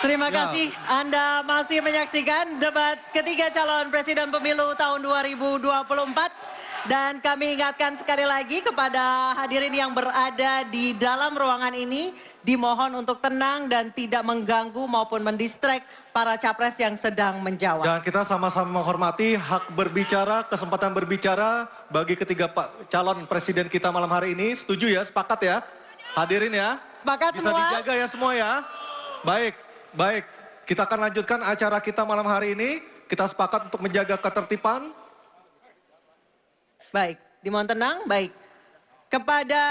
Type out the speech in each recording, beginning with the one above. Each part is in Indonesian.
Terima Ya. kasih. Anda masih menyaksikan debat ketiga calon presiden pemilu tahun 2024. Dan kami ingatkan sekali lagi kepada hadirin yang berada di dalam ruangan ini, dimohon untuk tenang dan tidak mengganggu maupun mendistract para capres yang sedang menjawab. Dan kita sama-sama menghormati hak berbicara, kesempatan berbicara bagi ketiga calon presiden kita malam hari ini. Setuju ya, sepakat ya? Hadirin ya. Sepakat Bisa semua? dijaga ya semua ya. Baik, baik. Kita akan lanjutkan acara kita malam hari ini. Kita sepakat untuk menjaga ketertiban. Baik, dimohon tenang, baik. Kepada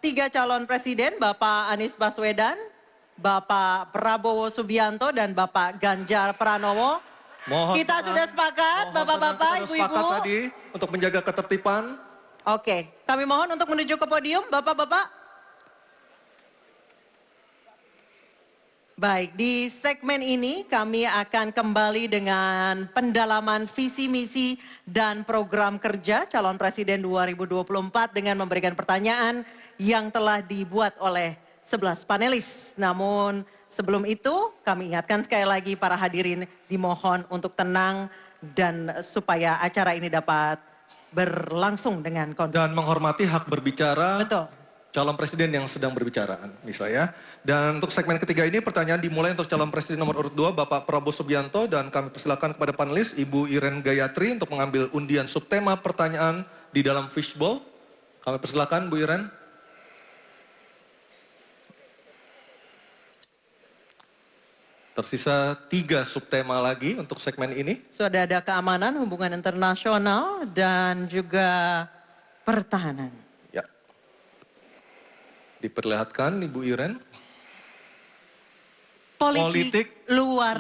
tiga calon presiden, Bapak Anies Baswedan, Bapak Prabowo Subianto, dan Bapak Ganjar Pranowo. Mohon Kita tenang, sudah sepakat, mohon Bapak-Bapak, tenang, kita sudah sepakat Ibu-ibu. tadi untuk menjaga ketertiban. Oke, kami mohon untuk menuju ke podium, Bapak-Bapak. Baik, di segmen ini kami akan kembali dengan pendalaman visi misi dan program kerja calon presiden 2024 dengan memberikan pertanyaan yang telah dibuat oleh 11 panelis. Namun sebelum itu kami ingatkan sekali lagi para hadirin dimohon untuk tenang dan supaya acara ini dapat berlangsung dengan kondusif. Dan menghormati hak berbicara. Betul. Calon presiden yang sedang berbicara, misalnya. Dan untuk segmen ketiga ini pertanyaan dimulai untuk calon presiden nomor urut 2 Bapak Prabowo Subianto, dan kami persilakan kepada panelis Ibu Iren Gayatri untuk mengambil undian subtema pertanyaan di dalam fishbowl. Kami persilakan Bu Iren. Tersisa 3 subtema lagi untuk segmen ini. Sudah ada keamanan, hubungan internasional, dan juga pertahanan. Ya. Diperlihatkan Ibu Iren. Politik luar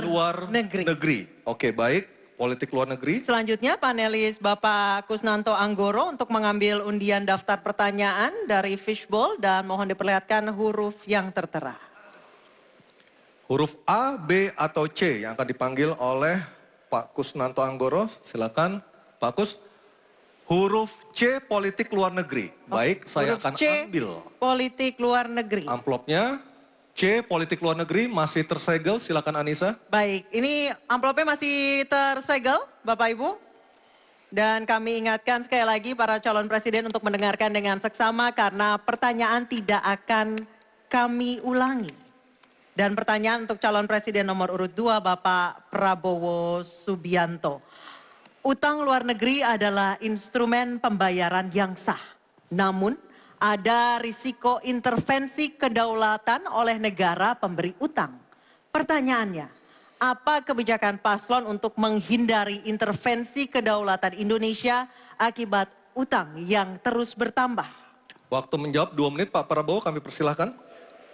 negeri. negeri. Oke, baik. Politik luar negeri. Selanjutnya panelis Bapak Kusnanto Anggoro untuk mengambil undian daftar pertanyaan dari fishbowl dan mohon diperlihatkan huruf yang tertera. Huruf A, B, atau C yang akan dipanggil oleh Pak Kusnanto Anggoro. Silakan Pak Kus. Huruf C, politik luar negeri. Baik, saya Huruf akan C, ambil politik luar negeri. amplopnya. C, politik luar negeri masih tersegel. Silakan Anissa. Baik, ini amplopnya masih tersegel Bapak Ibu. Dan kami ingatkan sekali lagi para calon presiden untuk mendengarkan dengan seksama karena pertanyaan tidak akan kami ulangi. Dan pertanyaan untuk calon presiden nomor urut 2 Bapak Prabowo Subianto. Utang luar negeri adalah instrumen pembayaran yang sah. Namun ada risiko intervensi kedaulatan oleh negara pemberi utang. Pertanyaannya, apa kebijakan paslon untuk menghindari intervensi kedaulatan Indonesia akibat utang yang terus bertambah? Waktu menjawab 2 menit Pak Prabowo, kami persilahkan.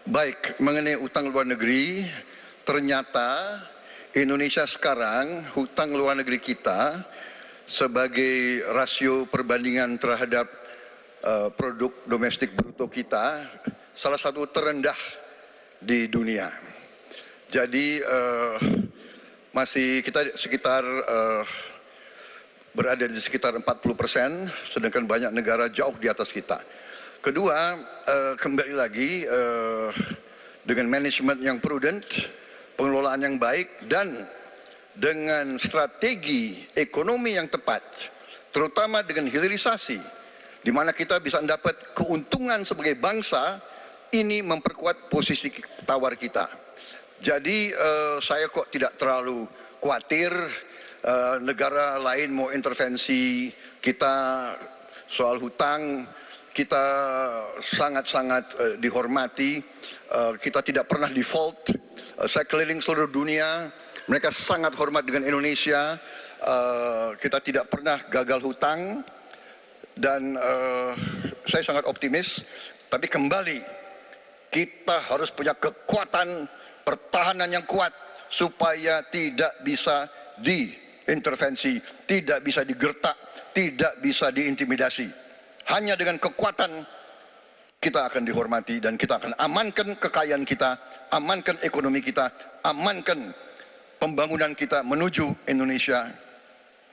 Baik, mengenai utang luar negeri, ternyata Indonesia sekarang hutang luar negeri kita sebagai rasio perbandingan terhadap produk domestik bruto kita salah satu terendah di dunia. Jadi masih kita sekitar berada di sekitar 40%, sedangkan banyak negara jauh di atas kita. Kedua, kembali lagi dengan manajemen yang prudent, pengelolaan yang baik, dan dengan strategi ekonomi yang tepat, terutama dengan hilirisasi, di mana kita bisa mendapat keuntungan sebagai bangsa, ini memperkuat posisi tawar kita. Jadi saya kok tidak terlalu khawatir negara lain mau intervensi kita soal hutang. Kita sangat-sangat dihormati, kita tidak pernah default. Saya keliling seluruh dunia, mereka sangat hormat dengan Indonesia. Kita tidak pernah gagal hutang, dan saya sangat optimis. Tapi kembali, kita harus punya kekuatan pertahanan yang kuat supaya tidak bisa diintervensi, tidak bisa digertak, tidak bisa diintimidasi. Hanya dengan kekuatan kita akan dihormati dan kita akan amankan kekayaan kita, amankan ekonomi kita, amankan pembangunan kita menuju Indonesia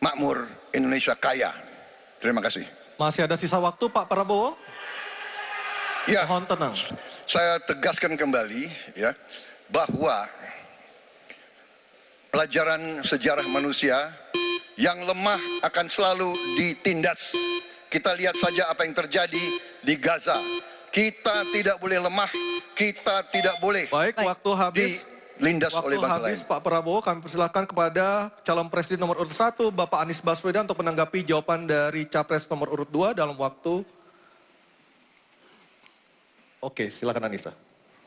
makmur, Indonesia kaya. Terima kasih. Masih ada sisa waktu Pak Prabowo? Ya, Mohon tenang. saya tegaskan kembali ya, bahwa pelajaran sejarah manusia yang lemah akan selalu ditindas. Kita lihat saja apa yang terjadi di Gaza. Kita tidak boleh lemah, kita tidak boleh Waktu habis. dilindas oleh bangsa lain. Pak Prabowo, kami persilahkan kepada calon presiden nomor urut 1, Bapak Anies Baswedan untuk menanggapi jawaban dari capres nomor urut 2 dalam waktu. Oke, silakan Anissa.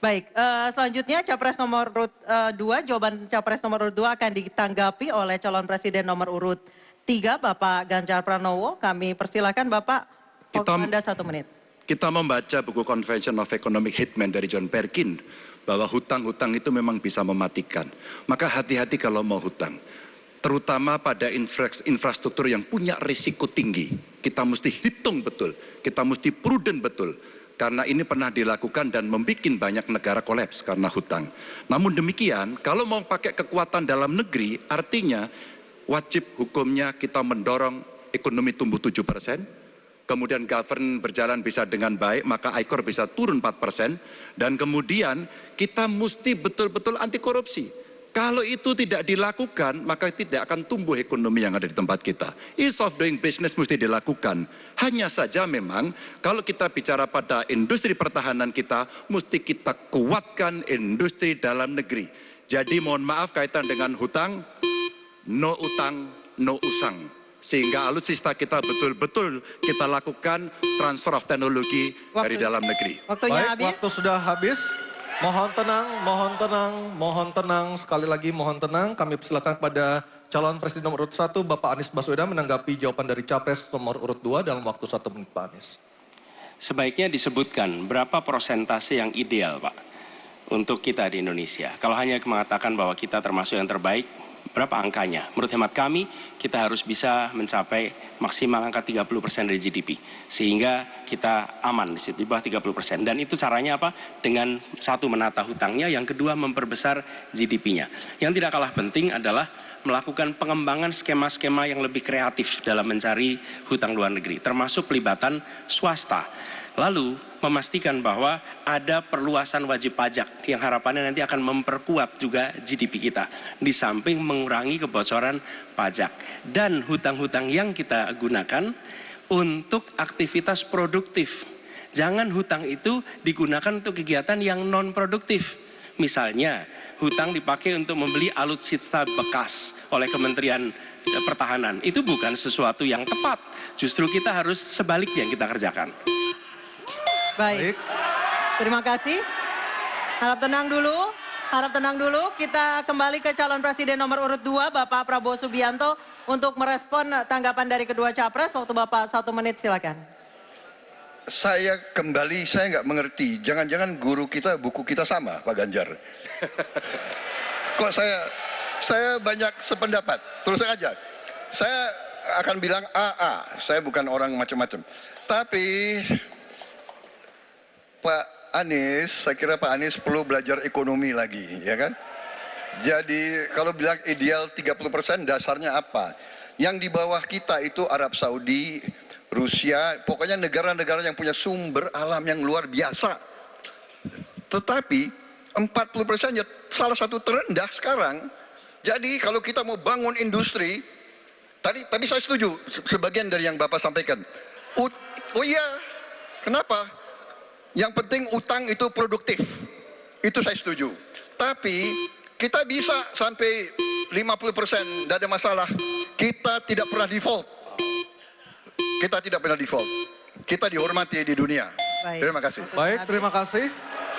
Baik, selanjutnya capres nomor urut 2, jawaban capres nomor urut 2 akan ditanggapi oleh calon presiden nomor urut 3, Bapak Ganjar Pranowo. Kami persilakan Bapak, waktu Anda 1 menit. Kita membaca buku Convention of Economic Hitman dari John Perkin, bahwa hutang-hutang itu memang bisa mematikan. Maka hati-hati kalau mau hutang. Terutama pada infrastruktur yang punya risiko tinggi. Kita mesti hitung betul, kita mesti prudent betul. Karena ini pernah dilakukan dan membuat banyak negara kolaps karena hutang. Namun demikian, kalau mau pakai kekuatan dalam negeri, artinya wajib hukumnya kita mendorong ekonomi tumbuh 7%. Kemudian govern berjalan bisa dengan baik, maka ICOR bisa turun 4%. Dan kemudian kita mesti betul-betul anti korupsi. Kalau itu tidak dilakukan, maka tidak akan tumbuh ekonomi yang ada di tempat kita. Ease of doing business mesti dilakukan. Hanya saja memang kalau kita bicara pada industri pertahanan kita, mesti kita kuatkan industri dalam negeri. Jadi mohon maaf kaitan dengan hutang, no utang, no usang. Sehingga alutsista kita betul-betul kita lakukan transfer of teknologi dari dalam negeri. Waktunya habis. Waktu sudah habis. Mohon tenang, mohon tenang, mohon tenang. Sekali lagi mohon tenang. Kami persilakan kepada calon presiden nomor urut 1, Bapak Anies Baswedan menanggapi jawaban dari capres nomor urut 2 dalam waktu 1 menit, Pak Anies. Sebaiknya disebutkan berapa persentase yang ideal, Pak, untuk kita di Indonesia. Kalau hanya mengatakan bahwa kita termasuk yang terbaik, berapa angkanya? Menurut hemat kami, kita harus bisa mencapai maksimal angka 30% dari GDP. Sehingga kita aman di situ, di bawah 30%. Dan itu caranya apa? Dengan satu, menata hutangnya, yang kedua memperbesar GDP-nya. Yang tidak kalah penting adalah melakukan pengembangan skema-skema yang lebih kreatif dalam mencari hutang luar negeri, termasuk pelibatan swasta. Lalu memastikan bahwa ada perluasan wajib pajak yang harapannya nanti akan memperkuat juga GDP kita. Di samping mengurangi kebocoran pajak. Dan hutang-hutang yang kita gunakan untuk aktivitas produktif. Jangan hutang itu digunakan untuk kegiatan yang non-produktif. Misalnya hutang dipakai untuk membeli alutsista bekas oleh Kementerian Pertahanan. Itu bukan sesuatu yang tepat. Justru kita harus sebaliknya yang kita kerjakan. Baik, terima kasih. Harap tenang dulu, harap tenang dulu. Kita kembali ke calon presiden nomor urut 2, Bapak Prabowo Subianto, untuk merespon tanggapan dari kedua capres. Waktu Bapak 1 menit, silakan. Saya nggak mengerti. Jangan-jangan guru kita, buku kita sama, Pak Ganjar. Kok saya banyak sependapat. Terus aja. Saya akan bilang AA. Saya bukan orang macam-macam. Tapi Pak Anies, saya kira Pak Anies perlu belajar ekonomi lagi, ya kan? Jadi kalau bilang ideal 30%, dasarnya apa? Yang di bawah kita itu Arab Saudi, Rusia, pokoknya negara-negara yang punya sumber alam yang luar biasa. Tetapi 40% ya salah satu terendah sekarang. Jadi kalau kita mau bangun industri, tadi saya setuju sebagian dari yang Bapak sampaikan. Oh iya, kenapa? Yang penting utang itu produktif. Itu saya setuju. Tapi kita bisa sampai 50%, tidak ada masalah. Kita tidak pernah default. Kita tidak pernah default. Kita dihormati di dunia. Baik. Terima kasih. Baik, terima kasih.